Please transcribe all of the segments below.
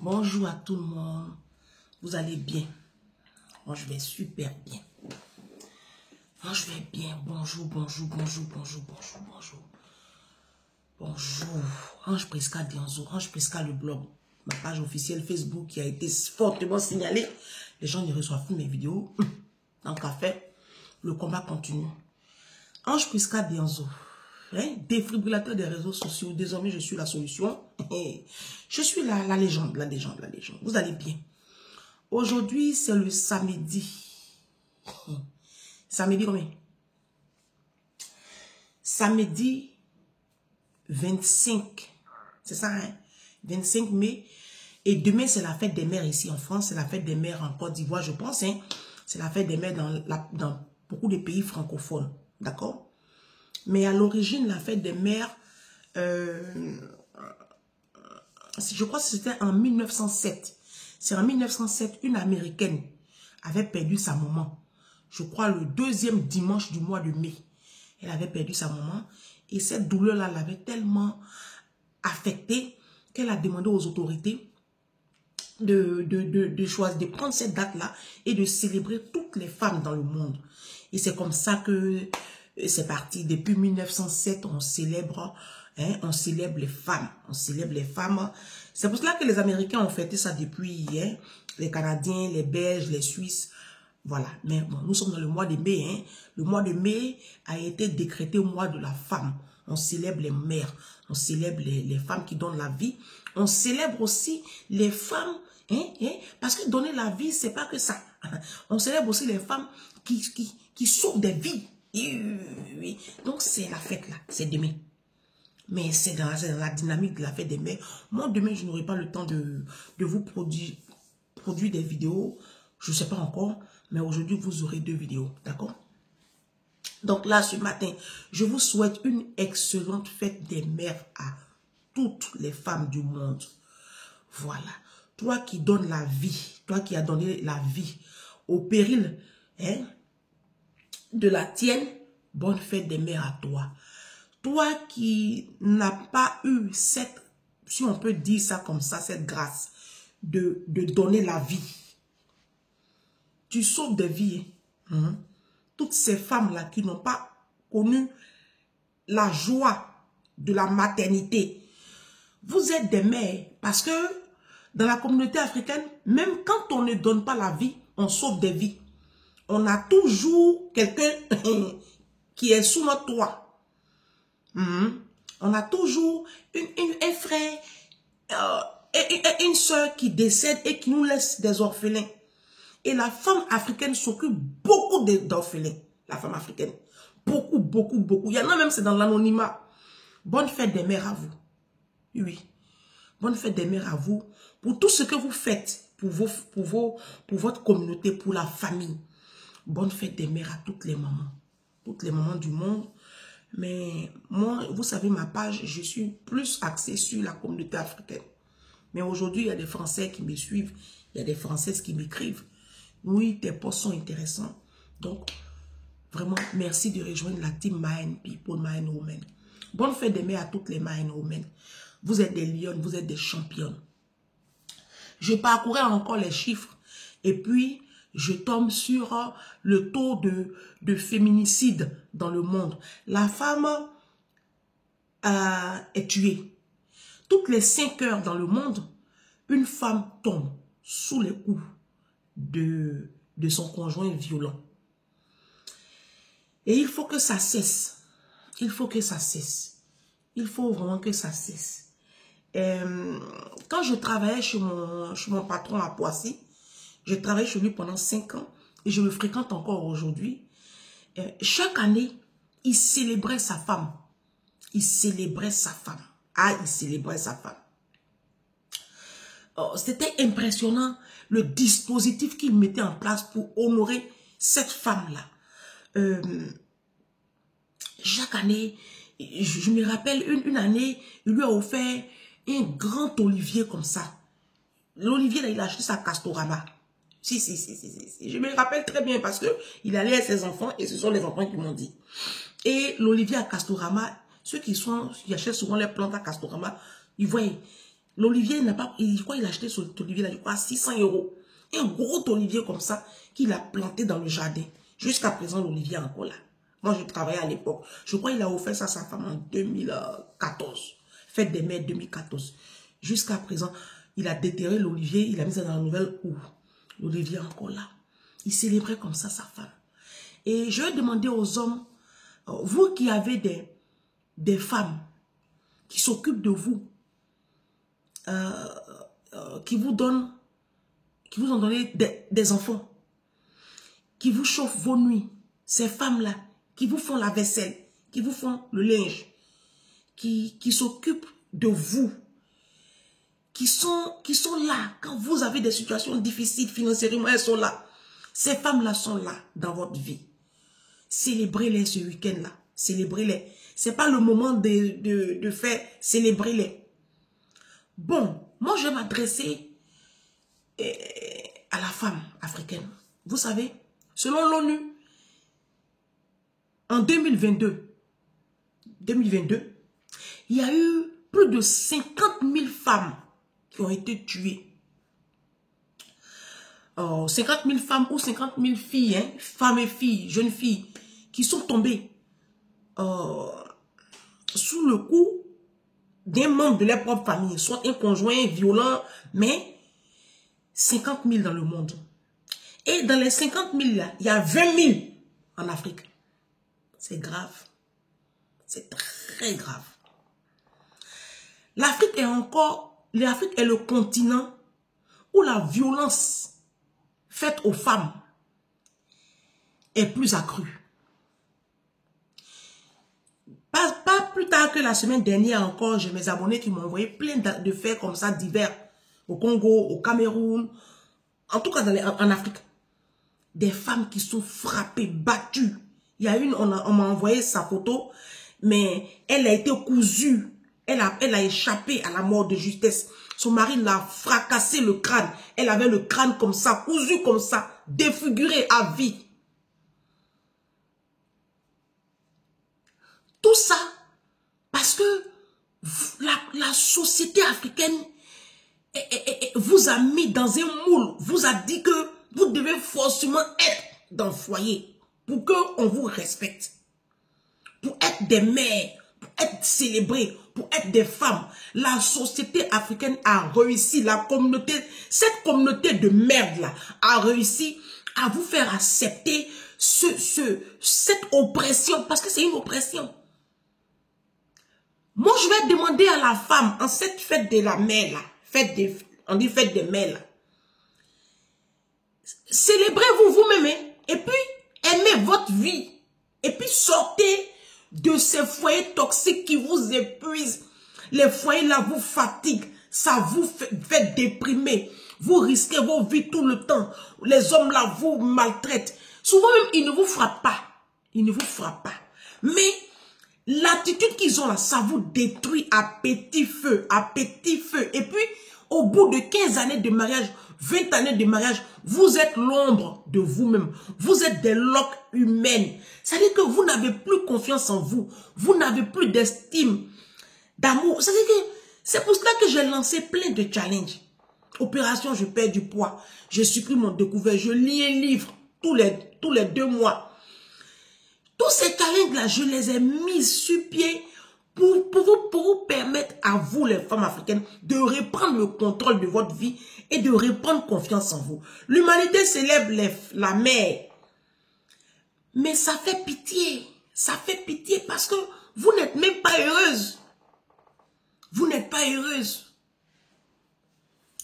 Bonjour à tout le monde. Vous allez bien? Moi, je vais super bien. Moi, je vais bien. Bonjour, bonjour, bonjour, bonjour, bonjour, bonjour. Bonjour. Ange Prisca Dianzo, Ange Prisca le blog, ma page officielle Facebook qui a été fortement signalée. Les gens ne reçoivent plus mes vidéos. Dans le café, le combat continue. Ange Prisca Dianzo, défibrillateur des réseaux sociaux. Désormais, je suis la solution. Je suis la légende, la légende, la légende. Vous allez bien? Aujourd'hui, c'est le samedi. Samedi combien? Samedi 25. C'est ça, hein? 25 mai. Et demain, c'est la fête des mères ici en France. C'est la fête des mères en Côte d'Ivoire, je pense. Hein? C'est la fête des mères dans beaucoup de pays francophones. D'accord? Mais à l'origine, la fête des mères, je crois que c'était en 1907. C'est en 1907, une Américaine avait perdu sa maman. Je crois le deuxième dimanche du mois de mai. Elle avait perdu sa maman. Et cette douleur-là l'avait tellement affectée qu'elle a demandé aux autorités de choisir, de prendre cette date-là et de célébrer toutes les femmes dans le monde. Et c'est comme ça que c'est parti. Depuis 1907, on célèbre les femmes. On célèbre les femmes. C'est pour cela que les Américains ont fêté ça depuis hier. Les Canadiens, les Belges, les Suisses. Voilà. Mais bon, nous sommes dans le mois de mai. Hein. Le mois de mai a été décrété au mois de la femme. On célèbre les mères. On célèbre les femmes qui donnent la vie. On célèbre aussi les femmes. Parce que donner la vie, c'est pas que ça. On célèbre aussi les femmes qui sauvent des vies. Oui. Donc, c'est la fête là. C'est demain. Mais c'est dans la dynamique de la fête des mères. Moi, demain, je n'aurai pas le temps de vous produire des vidéos. Je ne sais pas encore. Mais aujourd'hui, vous aurez 2 vidéos. D'accord? Donc là, ce matin, je vous souhaite une excellente fête des mères à toutes les femmes du monde. Voilà. Toi qui donnes la vie, toi qui as donné la vie au péril de la tienne, bonne fête des mères à toi. Toi qui n'as pas eu cette, si on peut dire ça comme ça, cette grâce de donner la vie. Tu sauves des vies. Toutes ces femmes-là qui n'ont pas connu la joie de la maternité. Vous êtes des mères parce que dans la communauté africaine, même quand on ne donne pas la vie, on sauve des vies. On a toujours quelqu'un qui est sous notre toit. On a toujours un frère et une soeur qui décède et qui nous laisse des orphelins. Et la femme africaine s'occupe beaucoup d'orphelins. La femme africaine. Beaucoup, beaucoup, beaucoup. Il y en a même, c'est dans l'anonymat. Bonne fête des mères à vous. Oui. Bonne fête des mères à vous. Pour tout ce que vous faites. Pour votre communauté. Pour la famille. Bonne fête des mères à toutes les mamans. Toutes les mamans du monde. Mais moi, vous savez, ma page, je suis plus axée sur la communauté africaine. Mais aujourd'hui, il y a des Français qui me suivent. Il y a des Françaises qui m'écrivent. Oui, tes posts sont intéressants. Donc, vraiment, merci de rejoindre la team Mayen People, Mayen Women. Bonne fête des mères à toutes les Mayen Women. Vous êtes des lionnes, vous êtes des championnes. Je parcourais encore les chiffres et puis je tombe sur le taux de féminicide dans le monde. La femme est tuée. Toutes les 5 heures dans le monde, une femme tombe sous les coups de son conjoint violent. Et il faut que ça cesse. Il faut que ça cesse. Il faut vraiment que ça cesse. Quand je travaillais chez mon patron à Poissy, je travaillais chez lui pendant 5 ans et je le fréquente encore aujourd'hui. Chaque année, il célébrait sa femme. Il célébrait sa femme. Ah, il célébrait sa femme. Oh, c'était impressionnant le dispositif qu'il mettait en place pour honorer cette femme-là. Chaque année, je me rappelle une année, il lui a offert un grand olivier comme ça. L'olivier, il a acheté ça à Castorama. Si. Je me rappelle très bien parce que il allait à ses enfants et ce sont les enfants qui m'ont dit. Et l'olivier à Castorama, ceux qui achètent souvent les plantes à Castorama, ils voient, L'olivier n'a pas... Je crois qu'il a acheté cet olivier-là, je crois, à 600 €. Un gros olivier comme ça, qu'il a planté dans le jardin. Jusqu'à présent, l'olivier est encore là. Moi, je travaillais à l'époque. Je crois qu'il a offert ça à sa femme en 2014. Fête des mères 2014. Jusqu'à présent, il a déterré l'olivier, il a mis ça dans la nouvelle cour. L'olivier est encore là. Il célébrait comme ça sa femme. Et je vais demander aux hommes, vous qui avez des femmes qui s'occupent de vous, qui vous ont donné des enfants, qui vous chauffent vos nuits, ces femmes-là, qui vous font la vaisselle, qui vous font le linge, qui s'occupent de vous, qui sont là quand vous avez des situations difficiles financièrement, elles sont là. Ces femmes-là sont là dans votre vie. Célébrez-les ce week-end-là. Célébrez-les. Ce n'est pas le moment de faire, célébrez-les. Bon, moi je vais m'adresser à la femme africaine. Vous savez, selon l'ONU, en 2022, il y a eu plus de 50 000 femmes qui ont été tuées. 50 000 femmes ou 50 000 filles, hein, femmes et filles, jeunes filles, qui sont tombées sous le coup d'un membre de leur propre famille, soit un conjoint violent, mais 50 000 dans le monde. Et dans les 50 000 là, il y a 20 000 en Afrique. C'est grave. C'est très grave. L'Afrique est le continent où la violence faite aux femmes est plus accrue. Pas plus tard que la semaine dernière encore, j'ai mes abonnés qui m'ont envoyé plein de faits comme ça divers au Congo, au Cameroun, en tout cas en Afrique. Des femmes qui sont frappées, battues. Il y a une, on m'a envoyé sa photo, mais elle a été cousue. Elle a échappé à la mort de justesse. Son mari l'a fracassé le crâne. Elle avait le crâne comme ça, cousu comme ça, défiguré à vie. Tout ça parce que la société africaine vous a mis dans un moule, vous a dit que vous devez forcément être dans le foyer pour qu'on vous respecte, pour être des mères, pour être célébrées, pour être des femmes. La société africaine a réussi, cette communauté de merde-là a réussi à vous faire accepter cette oppression, parce que c'est une oppression. Moi, je vais demander à la femme, en cette fête de la mère, là, on dit fête des mères, là, célébrez-vous vous-même, hein, et puis aimez votre vie, et puis sortez de ces foyers toxiques qui vous épuisent. Les foyers là vous fatiguent, ça vous fait déprimer, vous risquez vos vies tout le temps. Les hommes là vous maltraitent. Souvent même, ils ne vous frappent pas. Ils ne vous frappent pas. Mais l'attitude qu'ils ont là, ça vous détruit à petit feu, à petit feu. Et puis, au bout de 15 années de mariage, 20 années de mariage, vous êtes l'ombre de vous-même. Vous êtes des loques humaines. C'est-à-dire que vous n'avez plus confiance en vous. Vous n'avez plus d'estime, d'amour. C'est-à-dire que c'est pour cela que j'ai lancé plein de challenges. Opération, je perds du poids. Je supprime mon découvert. Je lis un livre tous les 2 mois. Tous ces challenges-là, je les ai mis sur pied pour vous permettre à vous, les femmes africaines, de reprendre le contrôle de votre vie et de reprendre confiance en vous. L'humanité célèbre la mère. Mais ça fait pitié. Ça fait pitié parce que vous n'êtes même pas heureuse. Vous n'êtes pas heureuse.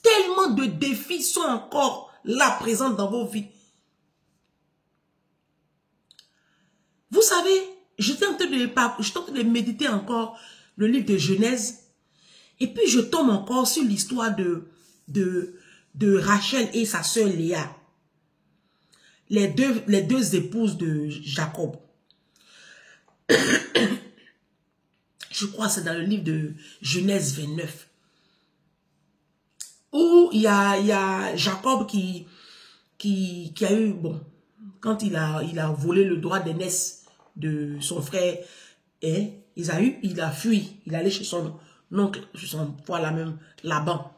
Tellement de défis sont encore là, présents dans vos vies. Vous savez, j'étais en train de méditer encore le livre de Genèse. Et puis je tombe encore sur l'histoire de Rachel et sa sœur Léa. Les deux épouses de Jacob. Je crois que c'est dans le livre de Genèse 29. Où il y a Jacob qui a eu, bon, quand il a volé le droit d'aînesse de son frère, il a fui, il est allé chez son oncle, son voilà même Laban.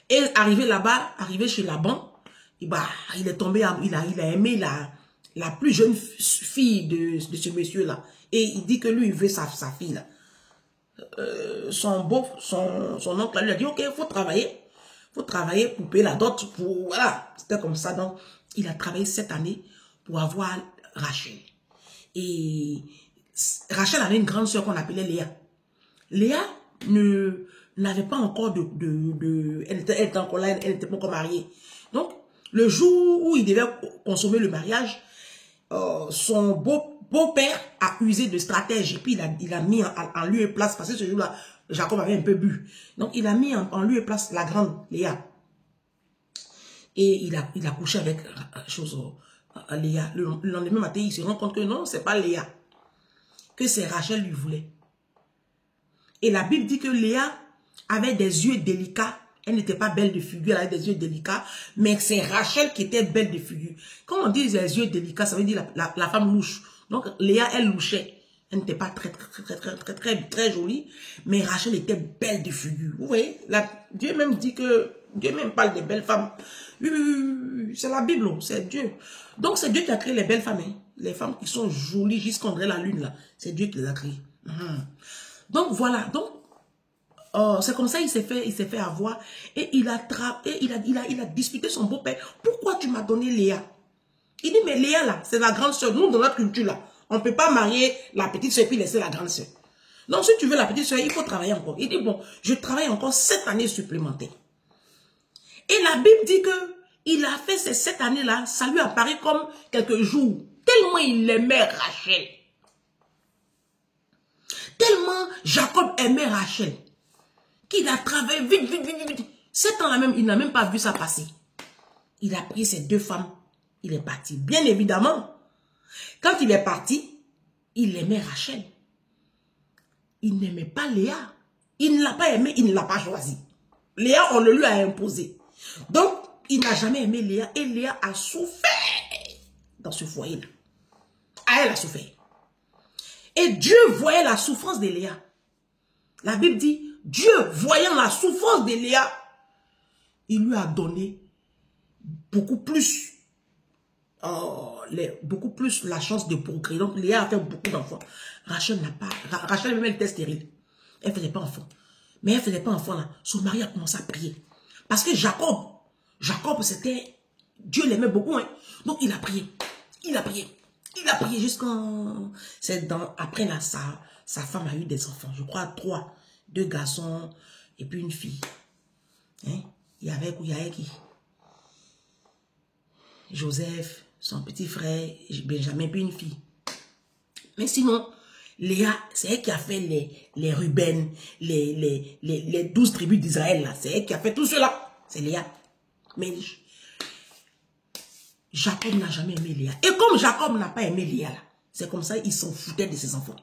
Et arrivé là-bas, arrivé chez Laban, et bah, il est tombé, il a aimé la plus jeune fille de ce monsieur-là. Et il dit que lui, il veut sa fille là. Son oncle lui a dit, ok, il faut travailler pour payer la dot, voilà. C'était comme ça, donc il a travaillé 7 années pour avoir Rachel. Et Rachel avait une grande soeur qu'on appelait Léa. Léa n'avait pas encore elle était encore là, elle n'était pas encore mariée. Donc, le jour où il devait consommer le mariage, son beau-père a usé de stratège et puis il a mis en lieu et place, parce que ce jour-là, Jacob avait un peu bu. Donc, il a mis en lieu et place la grande Léa. Et il a couché avec Léa. Le lendemain matin, il se rend compte que non, c'est pas Léa. Que c'est Rachel lui voulait. Et la Bible dit que Léa avait des yeux délicats. Elle n'était pas belle de figure, elle avait des yeux délicats. Mais c'est Rachel qui était belle de figure. Quand on dit des yeux délicats, ça veut dire la femme louche. Donc Léa, elle louchait. Elle n'était pas très jolie. Mais Rachel était belle de figure. Vous voyez, Dieu même dit que... Dieu même parle des belles femmes. C'est la Bible, c'est Dieu. Donc c'est Dieu qui a créé les belles femmes. Hein. Les femmes qui sont jolies jusqu'en la lune là. C'est Dieu qui les a créées. Donc voilà, donc c'est comme ça il s'est fait avoir et il a disputé son beau-père. Pourquoi tu m'as donné Léa? Il dit mais Léa là, c'est la grande soeur. Nous dans notre culture là, on ne peut pas marier la petite soeur puis laisser la grande soeur. Donc si tu veux la petite soeur, il faut travailler encore. Il dit bon, je travaille encore 7 années supplémentaires. Et la Bible dit que il a fait ces 7 années là, ça lui apparaît comme quelques jours. Tellement il aimait Rachel. Tellement Jacob aimait Rachel, qu'il a travaillé vite. 7 ans là même, il n'a même pas vu ça passer. Il a pris ses 2 femmes, il est parti. Bien évidemment, quand il est parti, il aimait Rachel. Il n'aimait pas Léa. Il ne l'a pas aimé, il ne l'a pas choisi. Léa, on le lui a imposé. Donc, il n'a jamais aimé Léa et Léa a souffert dans ce foyer-là. Elle a souffert. Et Dieu voyait la souffrance de Léa. La Bible dit, Dieu voyant la souffrance de Léa, il lui a donné beaucoup plus la chance de procréer. Donc Léa a fait beaucoup d'enfants. Rachel même elle était stérile. Elle ne faisait pas enfant. Mais elle ne faisait pas enfant là. Son mari a commencé à prier. Parce que Jacob c'était, Dieu l'aimait beaucoup. Hein. Donc il a prié. Il a prié jusqu'en... Après là, sa femme a eu des enfants. Je crois 3. 2 garçons et puis une fille. Hein? Il y avait qui? Joseph, son petit frère, Benjamin, puis une fille. Mais sinon, Léa, c'est elle qui a fait les Ruben, les 12 tribus d'Israël. Là. C'est elle qui a fait tout cela. C'est Léa. Mais Jacob n'a jamais aimé Léa. Et comme Jacob n'a pas aimé Léa, c'est comme ça, il s'en foutait de ses enfants.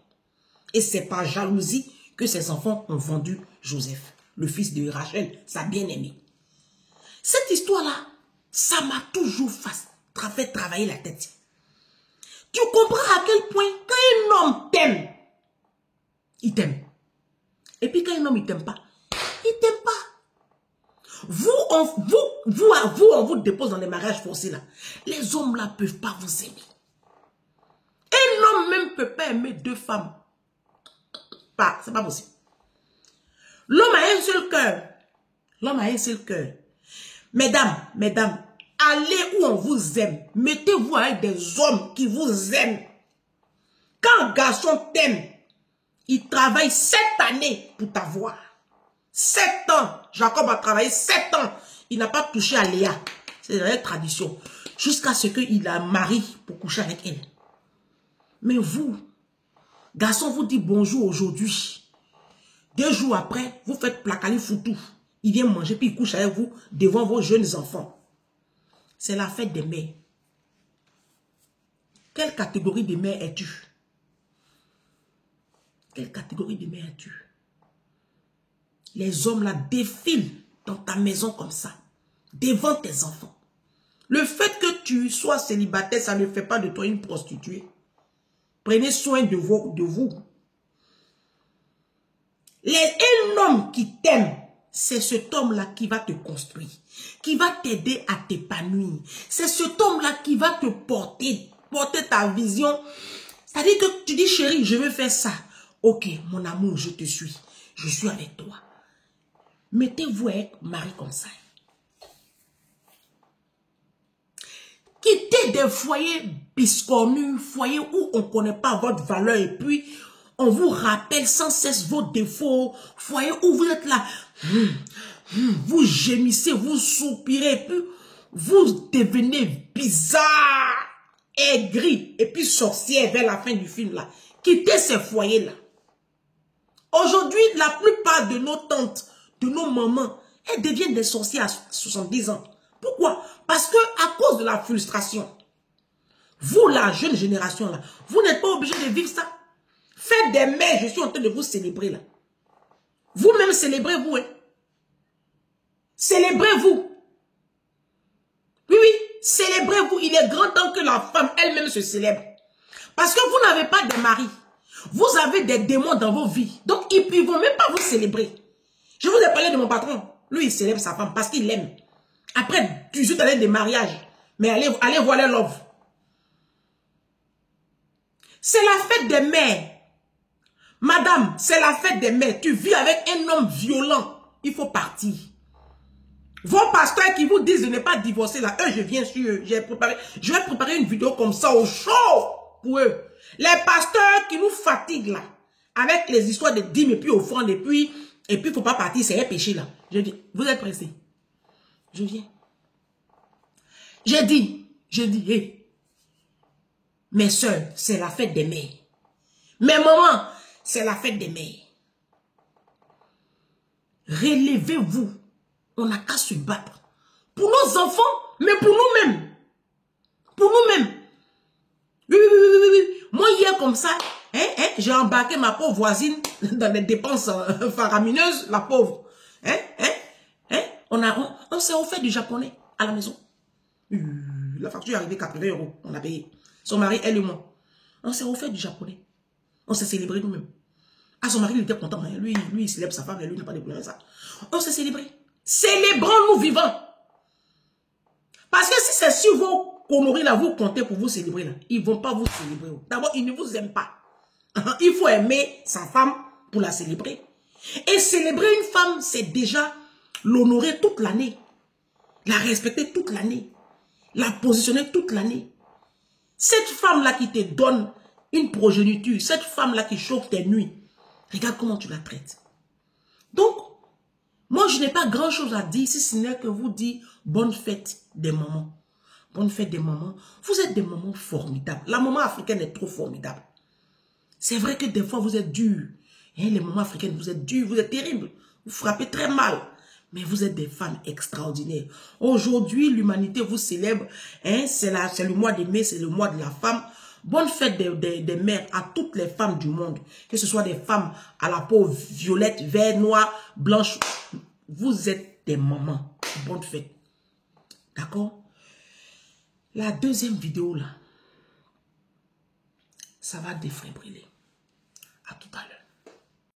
Et c'est par jalousie que ses enfants ont vendu Joseph, le fils de Rachel, sa bien-aimée. Cette histoire-là, ça m'a toujours fait travailler la tête. Tu comprends à quel point, quand un homme t'aime, il t'aime. Et puis quand un homme, il t'aime pas, il t'aime pas. On vous dépose dans les mariages forcés là. Les hommes là peuvent pas vous aimer. Un homme même peut pas aimer 2 femmes. C'est pas possible. L'homme a un seul cœur. L'homme a un seul cœur. Mesdames, allez où on vous aime. Mettez-vous avec des hommes qui vous aiment. Quand un garçon t'aime, il travaille 7 années pour t'avoir. 7 ans. Jacob a travaillé 7 ans. Il n'a pas touché à Léa. C'est la tradition. Jusqu'à ce qu'il a marié pour coucher avec elle. Mais vous, garçon vous dit bonjour aujourd'hui. 2 jours après, vous faites placali foutou. Il vient manger puis il couche avec vous devant vos jeunes enfants. C'est la fête des mères. Quelle catégorie de mère es-tu? Quelle catégorie de mère es-tu? Les hommes là défilent dans ta maison comme ça, devant tes enfants. Le fait que tu sois célibataire, ça ne fait pas de toi une prostituée. Prenez soin de vous. Un homme qui t'aime, c'est cet homme-là qui va te construire, qui va t'aider à t'épanouir. C'est cet homme-là qui va te porter ta vision. C'est-à-dire que tu dis, chérie, je veux faire ça. Ok, mon amour, je te suis. Je suis avec toi. Mettez-vous avec Marie comme ça. Quittez des foyers biscornus, foyers où on ne connaît pas votre valeur et puis on vous rappelle sans cesse vos défauts, foyers où vous êtes là, vous gémissez, vous soupirez, et puis vous devenez bizarre, aigri, et puis sorcière vers la fin du film là. Quittez ces foyers là. Aujourd'hui, la plupart de nos tantes, de nos mamans, elles deviennent des sorcières à 70 ans. Pourquoi? Parce que à cause de la frustration, vous, la jeune génération là, vous n'êtes pas obligé de vivre ça. Faites des mères, je suis en train de vous célébrer là. Vous-même célébrez-vous. Hein? Célébrez-vous. Oui, oui, célébrez-vous. Il est grand temps que la femme elle-même se célèbre. Parce que vous n'avez pas de mari. Vous avez des démons dans vos vies. Donc, ils ne vont même pas vous célébrer. Je vous ai parlé de mon patron. Lui, il célèbre sa femme parce qu'il l'aime. Après 18 années de mariage. Mais allez voir les love. C'est la fête des mères. Madame, c'est la fête des mères. Tu vis avec un homme violent. Il faut partir. Vos pasteurs qui vous disent de ne pas divorcer là, eux, je viens sur eux. Je vais préparer une vidéo comme ça au show pour eux. Les pasteurs qui nous fatiguent là, avec les histoires de dîmes et puis offrandes et puis il ne faut pas partir, c'est un péché là. Je dis, vous êtes pressés. Je viens. J'ai dit, hey, mes soeurs, c'est la fête des mères. Mes mamans, c'est la fête des mères. Relevez-vous. On n'a qu'à se battre. Pour nos enfants, mais pour nous-mêmes. Pour nous-mêmes. Oui. Moi, hier, comme ça, j'ai embarqué ma pauvre voisine dans les dépenses faramineuses, la pauvre. On s'est offert du japonais à la maison. La facture est arrivée 80 €. On a payé. Son mari, elle et moi. On s'est offert du japonais. On s'est célébré nous-mêmes. Ah, son mari, il était content. Hein. Lui, il célèbre sa femme, et lui, il n'a pas de problème avec ça. On s'est célébré. Célébrons-nous vivants. Parce que si c'est sur vos conneries là, vous comptez pour vous célébrer là, ils ne vont pas vous célébrer. D'abord, ils ne vous aiment pas. Il faut aimer sa femme pour la célébrer. Et célébrer une femme, c'est déjà l'honorer toute l'année. La respecter toute l'année. La positionner toute l'année. Cette femme-là qui te donne une progéniture, cette femme-là qui chauffe tes nuits, regarde comment tu la traites. Donc, moi, je n'ai pas grand-chose à dire, si ce n'est que vous dire bonne fête des mamans. Bonne fête des mamans. Vous êtes des mamans formidables. La maman africaine est trop formidable. C'est vrai que des fois, vous êtes durs. Hein, les mamans africaines, vous êtes durs, vous êtes terribles. Vous frappez très mal. Mais vous êtes des femmes extraordinaires. Aujourd'hui, l'humanité vous célèbre. Hein, c'est le mois de mai, c'est le mois de la femme. Bonne fête des mères à toutes les femmes du monde. Que ce soit des femmes à la peau violette, vert, noir, blanche. Vous êtes des mamans. Bonne fête. D'accord? La deuxième vidéo là, ça va défibriller. À tout à l'heure.